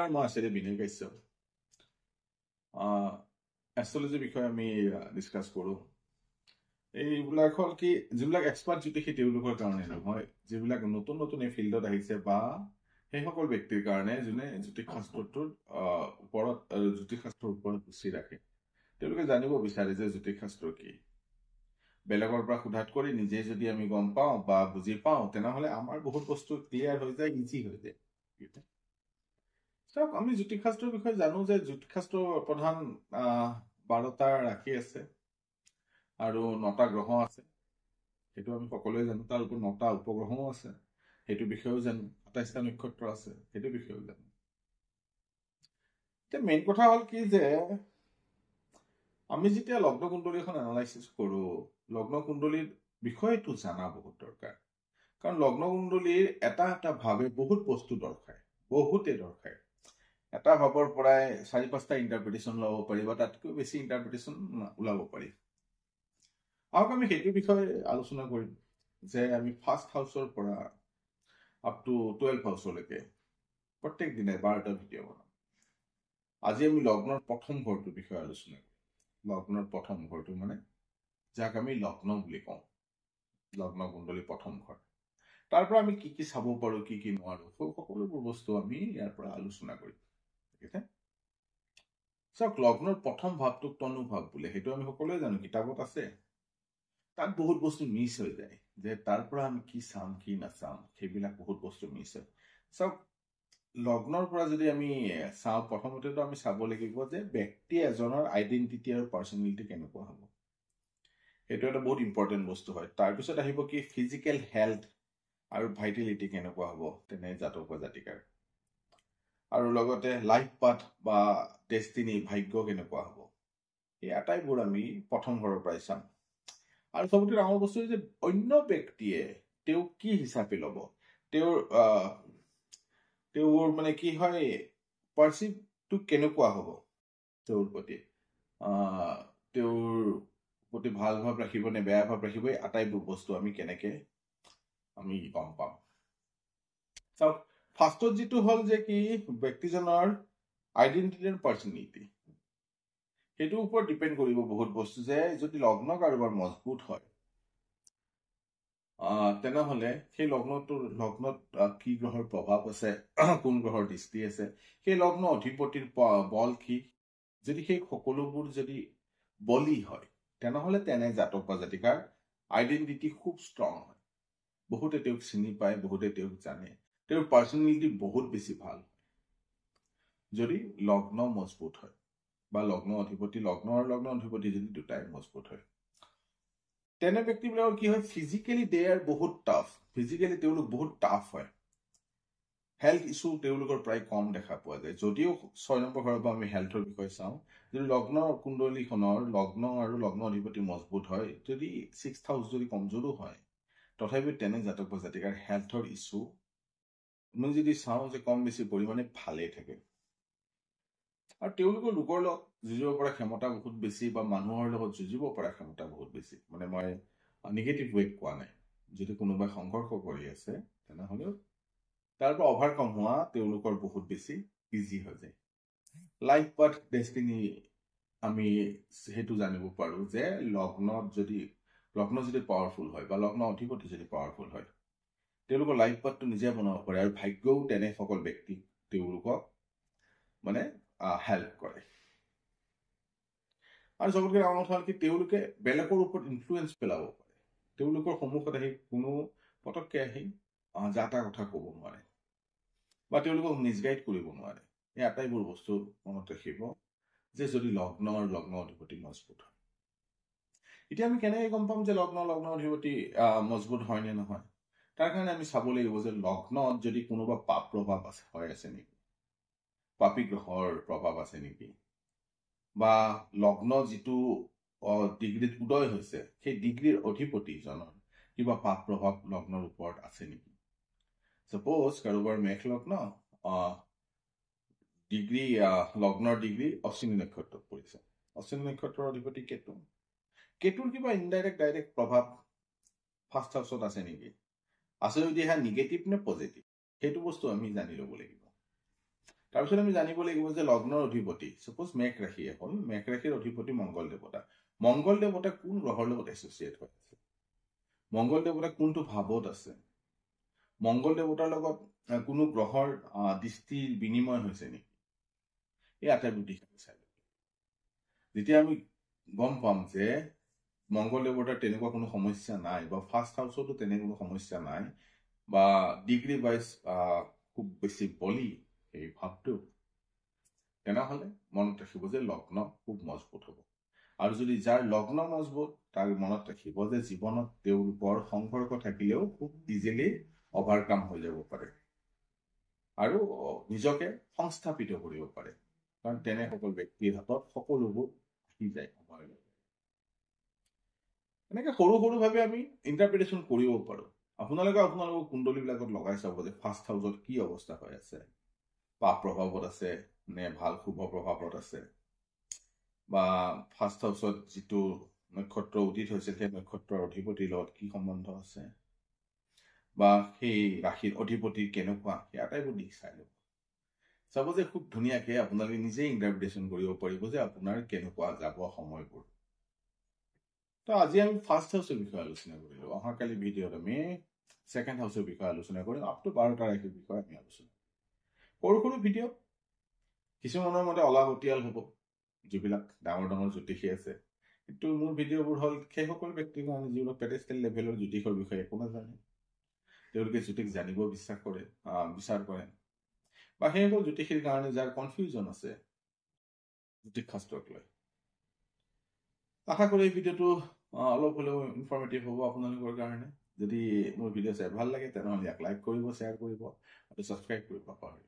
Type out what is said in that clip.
নমস্কাৰ, মই আচাৰ্য বিনয় কাশ্যপ। এষ্ট্ৰলজিৰ বিষয়ে আমি ডিছকাছ কৰোঁ। এইবিলাক হ'ল কি, যিবিলাক এক্সপাৰ্ট জ্যোতিষী তেওঁলোকৰ কাৰণে নহয়, যিবিলাক নতুন নতুন এই ফিল্ডত আহিছে বা সেইসকল ব্যক্তিৰ কাৰণে যোনে জ্যোতিষশাস্ত্ৰটোৰ ওপৰত ৰুচি ৰাখে। তেওঁলোকে জানিব বিচাৰে যে জ্যোতিষশাস্ত্ৰ কি। বেলেগৰ পৰা সোধাত কৰি নিজে যদি আমি গম পাওঁ বা বুজি পাওঁ, তেনেহ'লে আমাৰ বহুত বস্তু ক্লিয়াৰ হৈ যায়, ইজি হৈ যায়। চাওক, আমি জ্যোতিষশাস্ত্ৰৰ বিষয়ে জানো যে জ্যোতিষশাস্ত্ৰৰ প্ৰধান 12টা ৰাশি আছে আৰু 9টা গ্ৰহ আছে। সেইটো আমি সকলোৱে জানো। তাৰ উপৰি 9টা উপগ্ৰহও আছে, সেইটো বিষয়েও জানো। 28টা নক্ষত্ৰ আছে, সেইটো বিষয়েও জানো। এতিয়া মেইন কথা হ'ল কি যে আমি যেতিয়া লগ্ন কুণ্ডলী এখন এনালাইচিছ কৰোঁ, লগ্ন কুণ্ডলীৰ বিষয়টো জানা বহুত দৰকাৰ। কাৰণ লগ্ন কুণ্ডলীৰ এটা এটা ভাৱে বহুত বস্তু দৰকাৰ, বহুতে দৰকাৰ। এটা ভাৱৰ পৰাই 4-5টা ইণ্টাৰপ্ৰিটেশ্যন ল'ব পাৰি বা তাতকৈ বেছি ইণ্টাৰপ্ৰিটেশ্যন ওলাব পাৰি। আহক আমি সেইটো বিষয়ে আলোচনা কৰিম যে আমি ফাৰ্ষ্ট হাউচৰ পৰা আপ টু 12 হাউচলৈকে প্ৰত্যেক দিনে 12টা ভিডিঅ' বনাম। আজি আমি লগ্নৰ প্ৰথম ঘৰটোৰ বিষয়ে আলোচনা কৰিম। লগ্নৰ প্ৰথম ঘৰটো মানে যাক আমি লগ্ন বুলি কওঁ, লগ্ন কুণ্ডলীৰ প্ৰথম ঘৰ। তাৰ পৰা আমি কি কি চাব পাৰোঁ, কি কি নোৱাৰোঁ, সকলোবোৰ বস্তু আমি ইয়াৰ পৰা আলোচনা কৰিম। চাওক, লগ্নৰ প্ৰথম ভাৱটোক তনু ভাৱ বোলে, সেইটো আমি সকলোৱে জানো, কিতাপত আছে। তাত বহুত বস্তু মিছ হৈ যায়, যে তাৰ পৰা আমি কি চাম কি নাচাম, সেইবিলাক বহুত বস্তু মিছ হয়। চাওক, লগ্নৰ পৰা যদি আমি চাওঁ, প্ৰথমতেতো আমি চাব লাগিব যে ব্যক্তি এজনৰ আইডেণ্টিটি আৰু পাৰ্চনেলিটি কেনেকুৱা হ'ব। সেইটো এটা বহুত ইম্পৰ্টেণ্ট বস্তু হয়। তাৰপিছত আহিব কি, ফিজিকেল হেল্থ আৰু ভাইটেলিটি কেনেকুৱা হ'ব তেনে জাতক বা জাতিকাৰ, আৰু লগতে লাইফ পাথ বা ডেষ্টিনি, ভাগ্য কেনেকুৱা হ'ব। এই আটাইবোৰ আমি প্ৰথম ঘৰৰ পৰাই চাম। আৰু চবতকৈ ডাঙৰ বস্তু যে অন্য ব্যক্তিয়ে তেওঁক কি হিচাপে ল'ব, তেওঁৰ মানে কি হয়, পাৰ্চিভটো কেনেকুৱা হ'ব তেওঁৰ প্ৰতি, তেওঁৰ প্ৰতি ভাল ভাৱ ৰাখিব নে বেয়া ভাৱ ৰাখিব, এই আটাইবোৰ বস্তু আমি কেনেকে আমি গম পাম। চাওক, ফাৰ্ষ্টত যিটো হ'ল যে কি, ব্যক্তিজনৰ আইডেণ্টিটি আৰু পাৰ্চনেলিটি, সেইটোৰ ওপৰত ডিপেণ্ড কৰিব বহুত বস্তু। যে যদি লগ্ন কাৰোবাৰ মজবুত হয়, তেনেহ'লে সেই লগ্নত কি গ্ৰহৰ প্ৰভাৱ আছে, কোন গ্ৰহৰ দৃষ্টি আছে, সেই লগ্ন অধিপতিৰ বল কি, যদি সেই সকলোবোৰ যদি বলি হয়, তেনেহ'লে তেনে জাতক বা জাতিকাৰ আইডেণ্টিটি খুব ষ্ট্ৰং হয়। বহুতে তেওঁক চিনি পায়, বহুতে তেওঁক জানে, তেওঁৰ পাৰ্চনেলিটি বহুত বেছি ভাল হয় যদি লগ্ন মজবুত হয়, বা লগ্ন অধিপতি যদি দুটাই মজবুত হয়। তেনে ব্যক্তিবিলাকৰ কি হয়, ফিজিকেলি দে আৰ বহুত টাফ, ফিজিকেলি তেওঁলোক বহুত টাফ হয়। হেল্থ ইছ্যু তেওঁলোকৰ প্ৰায় কম দেখা পোৱা যায়। যদিও 6 নম্বৰ ঘৰৰ পৰা আমি হেল্থৰ বিষয়ে চাওঁ, যদি লগ্ন কুণ্ডলীখনৰ লগ্ন আৰু লগ্ন অধিপতি মজবুত হয়, যদি 6th হাউচ যদি কমজোৰো হয়, তথাপিও তেনে জাতক বা জাতিকাৰ হেল্থৰ ইছ্যু আমি যদি চাওঁ যে কম বেছি পৰিমাণে ভালেই থাকে। আৰু তেওঁলোকৰ লোকৰ লগত যুঁজিব পৰা ক্ষমতা বহুত বেছি, বা মানুহৰ লগত যুঁজিব পৰা ক্ষমতা বহুত বেছি। মানে মই নিগেটিভ ৱেত কোৱা নাই, যদি কোনোবাই সংঘৰ্ষ কৰি আছে তেনেহ'লেও তাৰ পৰা অভাৰকাম হোৱা তেওঁলোকৰ বহুত বেছি ইজি হৈ যায়। লাইফ পাথ ডেষ্টিনি আমি সেইটো জানিব পাৰোঁ যে লগ্ন যদি পাৱাৰফুল হয়, বা লগ্ন অধিপতি যদি পাৱাৰফুল হয়, তেওঁলোকৰ লাইফ পাথটো নিজে বনাব পাৰে। আৰু ভাগ্যও তেনে সকল ব্যক্তিক তেওঁলোকক মানে হেল্প কৰে। আৰু চবতকৈ ডাঙৰ কথা হ'ল কি, তেওঁলোকে বেলেগৰ ওপৰত ইনফ্লুৱেঞ্চ পেলাব পাৰে। তেওঁলোকৰ সন্মুখত আহি কোনো পটককৈ আহি যা তা কথা ক'ব নোৱাৰে, বা তেওঁলোকক মিছগাইড কৰিব নোৱাৰে। এই আটাইবোৰ বস্তু মনত ৰাখিব যে যদি লগ্ন অধিপতি মজবুত হয়। এতিয়া আমি কেনেকৈ গম পাম যে লগ্ন অধিপতি মজবুত হয় নে নহয়? তাৰ কাৰণে আমি চাব লাগিব যে লগ্নত যদি কোনোবা পাপ প্ৰভাৱ হৈ আছে নেকি, পাপী গ্ৰহৰ প্ৰভাৱ আছে নেকি, বা লগ্ন যিটো ডিগ্ৰীত উদয় হৈছে, সেই ডিগ্ৰীৰ অধিপতিজনৰ কিবা পাপ প্ৰভাৱ লগ্নৰ ওপৰত আছে নেকি। ছাপ'জ কাৰোবাৰ মেঘ লগ্ন, লগ্নৰ ডিগ্ৰী অশ্বিনী নক্ষত্ৰত পৰিছে, অশ্বিনী নক্ষত্ৰৰ অধিপতি কেতুৰ কিবা ইনডাইৰেক্ট ডাইৰেক্ট প্ৰভাৱ ফাৰ্ষ্ট হাউচত আছে নেকি, আছে যদি নিগেটিভ নে পজিটিভ, সেইটো বস্তু আমি জানি ল'ব লাগিব। তাৰপিছত আমি জানিব লাগিব যে লগ্নৰ অধিপতি suppose মেঘ ৰাশিয়ে হ'ল, মেঘ ৰাশিৰ অধিপতি মংগল দেৱতা। মংগল দেৱতা কোন গ্ৰহৰ লগত এছ'চিয়েট হৈ আছে, মংগল দেৱতা কোনটো ভাৱত আছে, মংগল দেৱতাৰ লগত কোনো গ্ৰহৰ দৃষ্টিৰ বিনিময় হৈছে নেকি, এই আটাইবোৰ দিশ আমি চাই ল'ব। যেতিয়া আমি গম পাম যে মংগল দেৱতাৰ তেনেকুৱা কোনো সমস্যা নাই বা ফাৰ্ষ্ট হাউচতো তেনে কোনো সমস্যা নাই বা ডিগ্ৰী ৱাইজ খুব বেছি বলি এই ভাৱটো, তেনেহ'লে মনত ৰাখিব যে লগ্ন খুব মজবুত হ'ব। আৰু যদি যাৰ লগ্ন মজবুত তাৰ মনত ৰাখিব যে জীৱনত তেওঁলোকৰ সংঘৰ্ষ থাকিলেও খুব ইজিলি অভাৰকাম হৈ যাব পাৰে আৰু নিজকে সংস্থাপিত কৰিব পাৰে, কাৰণ তেনে সকল ব্যক্তিৰ হাতত সকলোবোৰ আহি যায় সময়লৈ। এনেকৈ সৰু সৰুভাৱে আমি ইণ্টাৰপ্ৰিটেশ্যন কৰিব পাৰোঁ। আপোনালোকৰ কুণ্ডলীবিলাকত লগাই চাব যে ফাৰ্ষ্ট হাউচত কি অৱস্থা হৈ আছে, পাপ প্ৰভাৱত আছে নে ভাল শুভ প্ৰভাৱত আছে, বা ফাৰ্ষ্ট হাউচত যিটো নক্ষত্ৰ উদিত হৈছিল সেই নক্ষত্ৰৰ অধিপতিৰ লগত কি সম্বন্ধ আছে, বা সেই ৰাশিৰ অধিপতি কেনেকুৱা, সেই আটাইবোৰ দিশ চাই ল'ব। চাব যে খুব ধুনীয়াকৈ আপোনালোকে নিজেই ইণ্টাৰপ্ৰিটেশ্যন কৰিব পাৰিব যে আপোনাৰ কেনেকুৱা যাব সময়বোৰ। তো আজি আমি ফাৰ্ষ্ট হাউচৰ বিষয়ে আলোচনা কৰিলোঁ। অহাকালি ভিডিঅ'ত আমি ছেকেণ্ড হাউচৰ বিষয়ে আলোচনা কৰিম। আপ টু 12টা ৰাশিৰ বিষয়ে আমি আলোচনা কৰিম। সৰু ভিডিঅ', কিছুমানৰ মতে অলাগতিয়াল হ'ব, যিবিলাক ডাঙৰ ডাঙৰ জ্যোতিষী আছে, কিন্তু মোৰ ভিডিঅ'বোৰ হ'ল সেইসকল ব্যক্তিৰ কাৰণে যিবিলাক পেডেষ্টেল লেভেলৰ জ্যোতিষৰ বিষয়ে একো নাজানে, তেওঁলোকে জ্যোতিষ জানিব বিচাৰ কৰে, বা সেইসকল জ্যোতিষীৰ কাৰণে যাৰ কনফিউজন আছে জ্যোতিষ শাস্ত্ৰক লৈ। আশা কৰোঁ এই ভিডিঅ'টো অলপ হ'লেও ইনফৰ্মেটিভ হ'ব আপোনালোকৰ কাৰণে। যদি মোৰ ভিডিঅ' চাই ভাল লাগে তেনেহ'লে ইয়াক লাইক কৰিব, শ্বেয়াৰ কৰিব আৰু ছাবস্ক্ৰাইব কৰিব পাহৰিব।